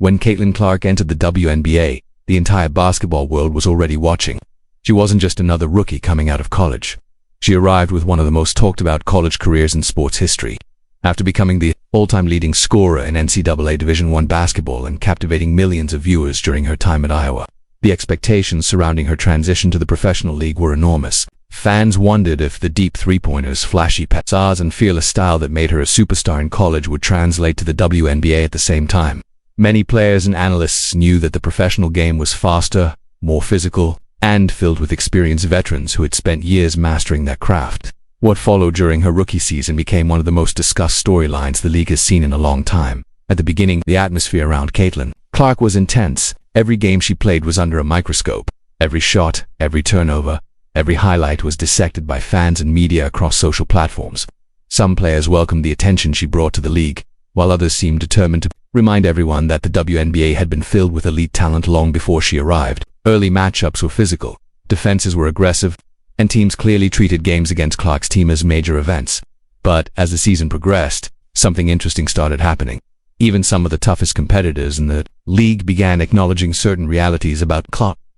When Caitlin Clark entered the WNBA, the entire basketball world was already watching. She wasn't just another rookie coming out of college. She arrived with one of the most talked about college careers in sports history. After becoming the all-time leading scorer in NCAA Division I basketball and captivating millions of viewers during her time at Iowa, the expectations surrounding her transition to the professional league were enormous. Fans wondered if the deep three-pointers, flashy passes, and fearless style that made her a superstar in college would translate to the WNBA at the same time. Many players and analysts knew that the professional game was faster, more physical, and filled with experienced veterans who had spent years mastering their craft. What followed during her rookie season became one of the most discussed storylines the league has seen in a long time. At the beginning, the atmosphere around Caitlin Clark was intense. Every game she played was under a microscope. Every shot, every turnover, every highlight was dissected by fans and media across social platforms. Some players welcomed the attention she brought to the league, while others seemed determined to remind everyone that the WNBA had been filled with elite talent long before she arrived. Early matchups were physical, defenses were aggressive, and teams clearly treated games against Clark's team as major events. But as the season progressed, something interesting started happening. Even some of the toughest competitors in the league began acknowledging certain realities about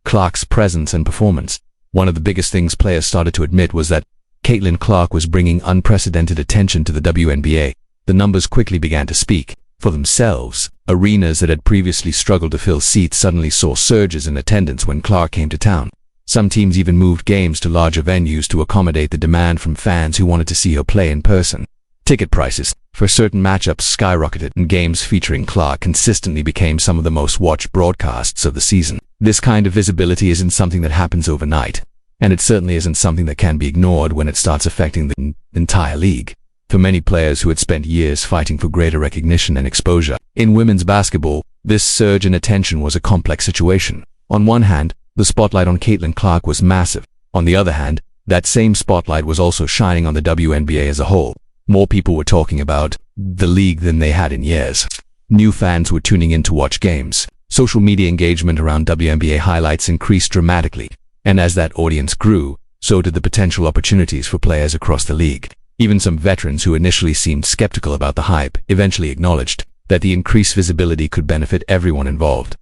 Clark's presence and performance. One of the biggest things players started to admit was that Caitlin Clark was bringing unprecedented attention to the WNBA. The numbers quickly began to speak for themselves. Arenas that had previously struggled to fill seats suddenly saw surges in attendance when Clark came to town. Some teams even moved games to larger venues to accommodate the demand from fans who wanted to see her play in person. Ticket prices for certain matchups skyrocketed, and games featuring Clark consistently became some of the most watched broadcasts of the season. This kind of visibility isn't something that happens overnight, and it certainly isn't something that can be ignored when it starts affecting the entire league. For many players who had spent years fighting for greater recognition and exposure in women's basketball, this surge in attention was a complex situation. On one hand, the spotlight on Caitlin Clark was massive. On the other hand, that same spotlight was also shining on the WNBA as a whole. More people were talking about the league than they had in years. New fans were tuning in to watch games. Social media engagement around WNBA highlights increased dramatically, and as that audience grew, so did the potential opportunities for players across the league. Even some veterans who initially seemed skeptical about the hype eventually acknowledged that the increased visibility could benefit everyone involved.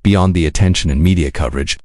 Beyond the attention and media coverage,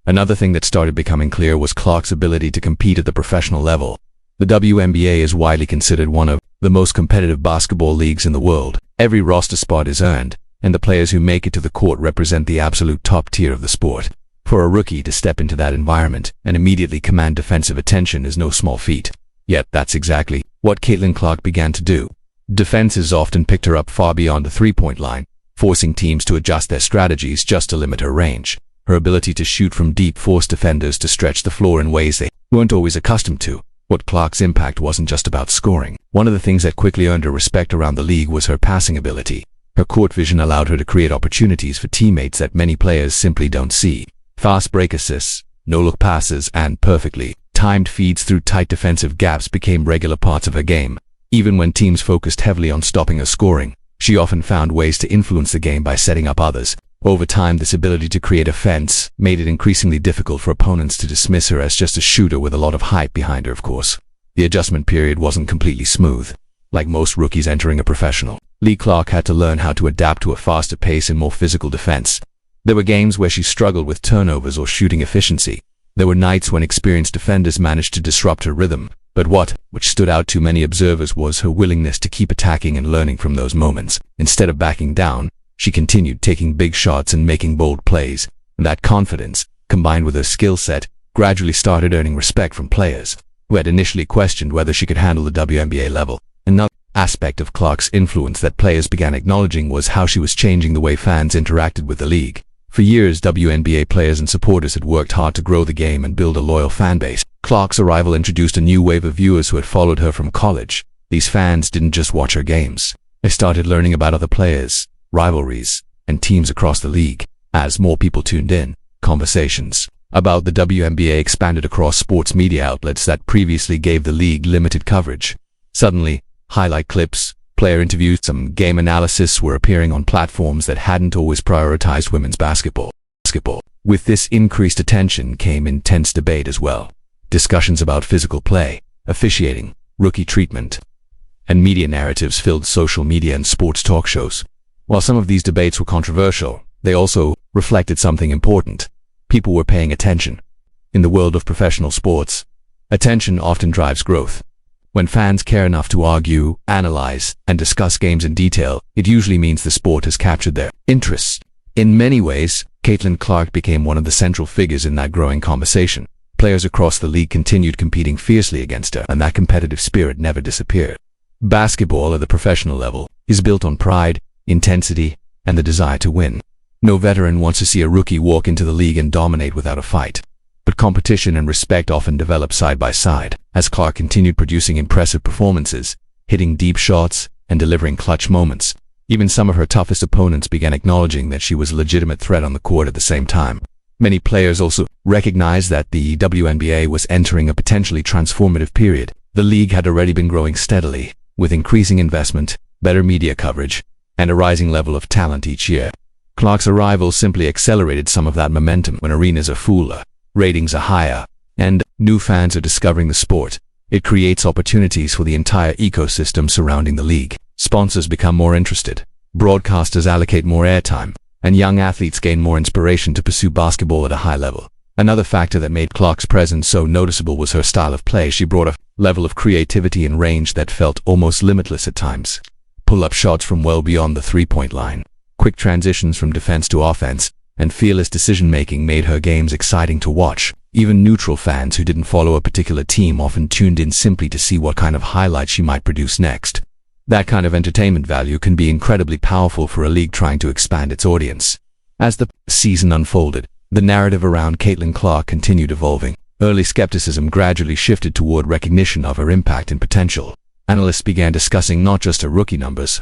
another thing that started becoming clear was Clark's ability to compete at the professional level. The WNBA is widely considered one of the most competitive basketball leagues in the world. Every roster spot is earned, and the players who make it to the court represent the absolute top tier of the sport. For a rookie to step into that environment and immediately command defensive attention is no small feat. Yet that's exactly what Caitlin Clark began to do. Defenses often picked her up far beyond the three-point line, forcing teams to adjust their strategies just to limit her range. Her ability to shoot from deep forced defenders to stretch the floor in ways they weren't always accustomed to. But Clark's impact wasn't just about scoring. One of the things that quickly earned her respect around the league was her passing ability. Her court vision allowed her to create opportunities for teammates that many players simply don't see. Fast break assists, no-look passes, and perfectly timed feeds through tight defensive gaps became regular parts of her game. Even when teams focused heavily on stopping her scoring, she often found ways to influence the game by setting up others. Over time, this ability to create offense made it increasingly difficult for opponents to dismiss her as just a shooter with a lot of hype behind her, of course. The adjustment period wasn't completely smooth. Like most rookies entering a professional league, Clark had to learn how to adapt to a faster pace and more physical defense. There were games where she struggled with turnovers or shooting efficiency. There were nights when experienced defenders managed to disrupt her rhythm, but which stood out to many observers was her willingness to keep attacking and learning from those moments. Instead of backing down, she continued taking big shots and making bold plays, and that confidence, combined with her skill set, gradually started earning respect from players who had initially questioned whether she could handle the WNBA level. Another aspect of Clark's influence that players began acknowledging was how she was changing the way fans interacted with the league. For years, WNBA players and supporters had worked hard to grow the game and build a loyal fan base. Clark's arrival introduced a new wave of viewers who had followed her from college. These fans didn't just watch her games. They started learning about other players, rivalries, and teams across the league. As more people tuned in, conversations about the WNBA expanded across sports media outlets that previously gave the league limited coverage. Suddenly, highlight clips, player interviews, some game analysis were appearing on platforms that hadn't always prioritized women's basketball. With this increased attention came intense debate as well. Discussions about physical play, officiating, rookie treatment, and media narratives filled social media and sports talk shows. While some of these debates were controversial, they also reflected something important. People were paying attention. In the world of professional sports, attention often drives growth. When fans care enough to argue, analyze, and discuss games in detail, it usually means the sport has captured their interest. In many ways, Caitlin Clark became one of the central figures in that growing conversation. Players across the league continued competing fiercely against her, and that competitive spirit never disappeared. Basketball at the professional level is built on pride, intensity, and the desire to win. No veteran wants to see a rookie walk into the league and dominate without a fight. But competition and respect often develop side by side. As Clark continued producing impressive performances, hitting deep shots, and delivering clutch moments, even some of her toughest opponents began acknowledging that she was a legitimate threat on the court at the same time. Many players also recognized that the WNBA was entering a potentially transformative period. The league had already been growing steadily, with increasing investment, better media coverage, and a rising level of talent each year. Clark's arrival simply accelerated some of that momentum. When arenas are fuller, ratings are higher, and new fans are discovering the sport, it creates opportunities for the entire ecosystem surrounding the league. Sponsors become more interested, broadcasters allocate more airtime, and young athletes gain more inspiration to pursue basketball at a high level. Another factor that made Clark's presence so noticeable was her style of play. She brought a level of creativity and range that felt almost limitless at times. Pull-up shots from well beyond the three-point line, quick transitions from defense to offense, and fearless decision-making made her games exciting to watch. Even neutral fans who didn't follow a particular team often tuned in simply to see what kind of highlights she might produce next. That kind of entertainment value can be incredibly powerful for a league trying to expand its audience. As the season unfolded, the narrative around Caitlin Clark continued evolving. Early skepticism gradually shifted toward recognition of her impact and potential. Analysts began discussing not just her rookie numbers,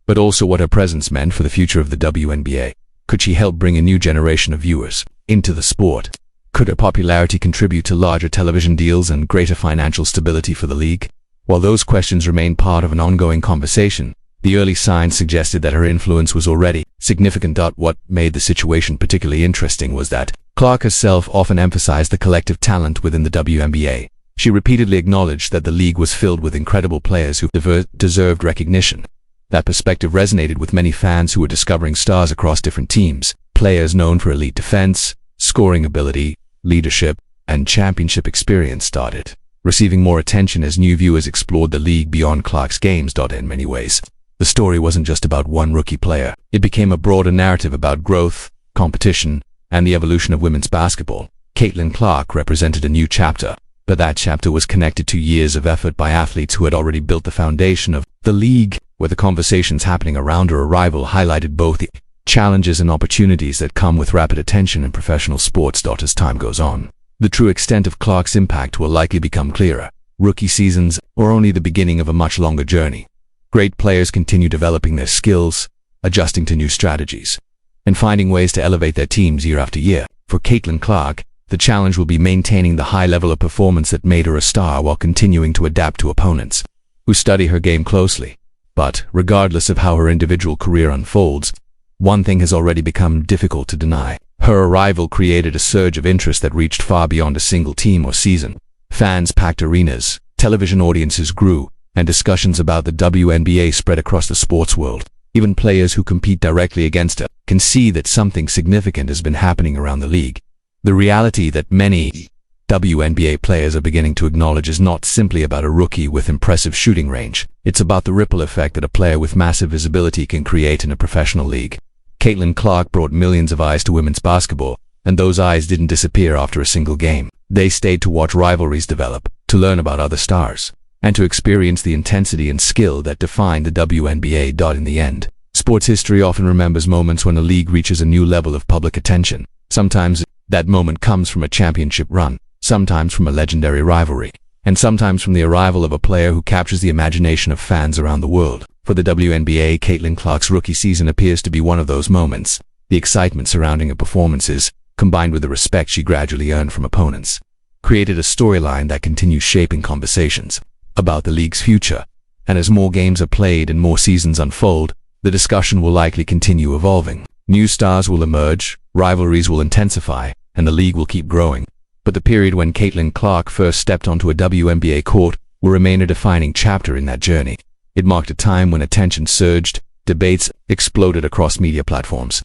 but also what her presence meant for the future of the WNBA. Could she help bring a new generation of viewers into the sport? Could her popularity contribute to larger television deals and greater financial stability for the league? While those questions remained part of an ongoing conversation, the early signs suggested that her influence was already significant. What made the situation particularly interesting was that Clark herself often emphasized the collective talent within the WNBA. She repeatedly acknowledged that the league was filled with incredible players who deserved recognition. That perspective resonated with many fans who were discovering stars across different teams, players known for elite defense, scoring ability, leadership, and championship experience started receiving more attention as new viewers explored the league beyond Clark's games. In many ways, the story wasn't just about one rookie player. It became a broader narrative about growth, competition, and the evolution of women's basketball. Caitlin Clark represented a new chapter, but that chapter was connected to years of effort by athletes who had already built the foundation of the league, where the conversations happening around her arrival highlighted both the challenges and opportunities that come with rapid attention in professional sports. As time goes on, the true extent of Clark's impact will likely become clearer. Rookie seasons are only the beginning of a much longer journey. Great players continue developing their skills, adjusting to new strategies, and finding ways to elevate their teams year after year. For Caitlin Clark, the challenge will be maintaining the high level of performance that made her a star while continuing to adapt to opponents who study her game closely. But regardless of how her individual career unfolds, one thing has already become difficult to deny. Her arrival created a surge of interest that reached far beyond a single team or season. Fans packed arenas, television audiences grew, and discussions about the WNBA spread across the sports world. Even players who compete directly against her can see that something significant has been happening around the league. The reality that many WNBA players are beginning to acknowledge is not simply about a rookie with impressive shooting range. It's about the ripple effect that a player with massive visibility can create in a professional league. Caitlin Clark brought millions of eyes to women's basketball, and those eyes didn't disappear after a single game. They stayed to watch rivalries develop, to learn about other stars, and to experience the intensity and skill that defined the WNBA. In the end, sports history often remembers moments when a league reaches a new level of public attention. Sometimes that moment comes from a championship run, sometimes from a legendary rivalry, and sometimes from the arrival of a player who captures the imagination of fans around the world. For the WNBA, Caitlin Clark's rookie season appears to be one of those moments. The excitement surrounding her performances, combined with the respect she gradually earned from opponents, created a storyline that continues shaping conversations about the league's future. And as more games are played and more seasons unfold, the discussion will likely continue evolving. New stars will emerge, rivalries will intensify, and the league will keep growing. But the period when Caitlin Clark first stepped onto a WNBA court will remain a defining chapter in that journey. It marked a time when attention surged, debates exploded across media platforms.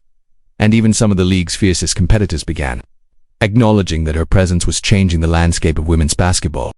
And even some of the league's fiercest competitors began acknowledging that her presence was changing the landscape of women's basketball.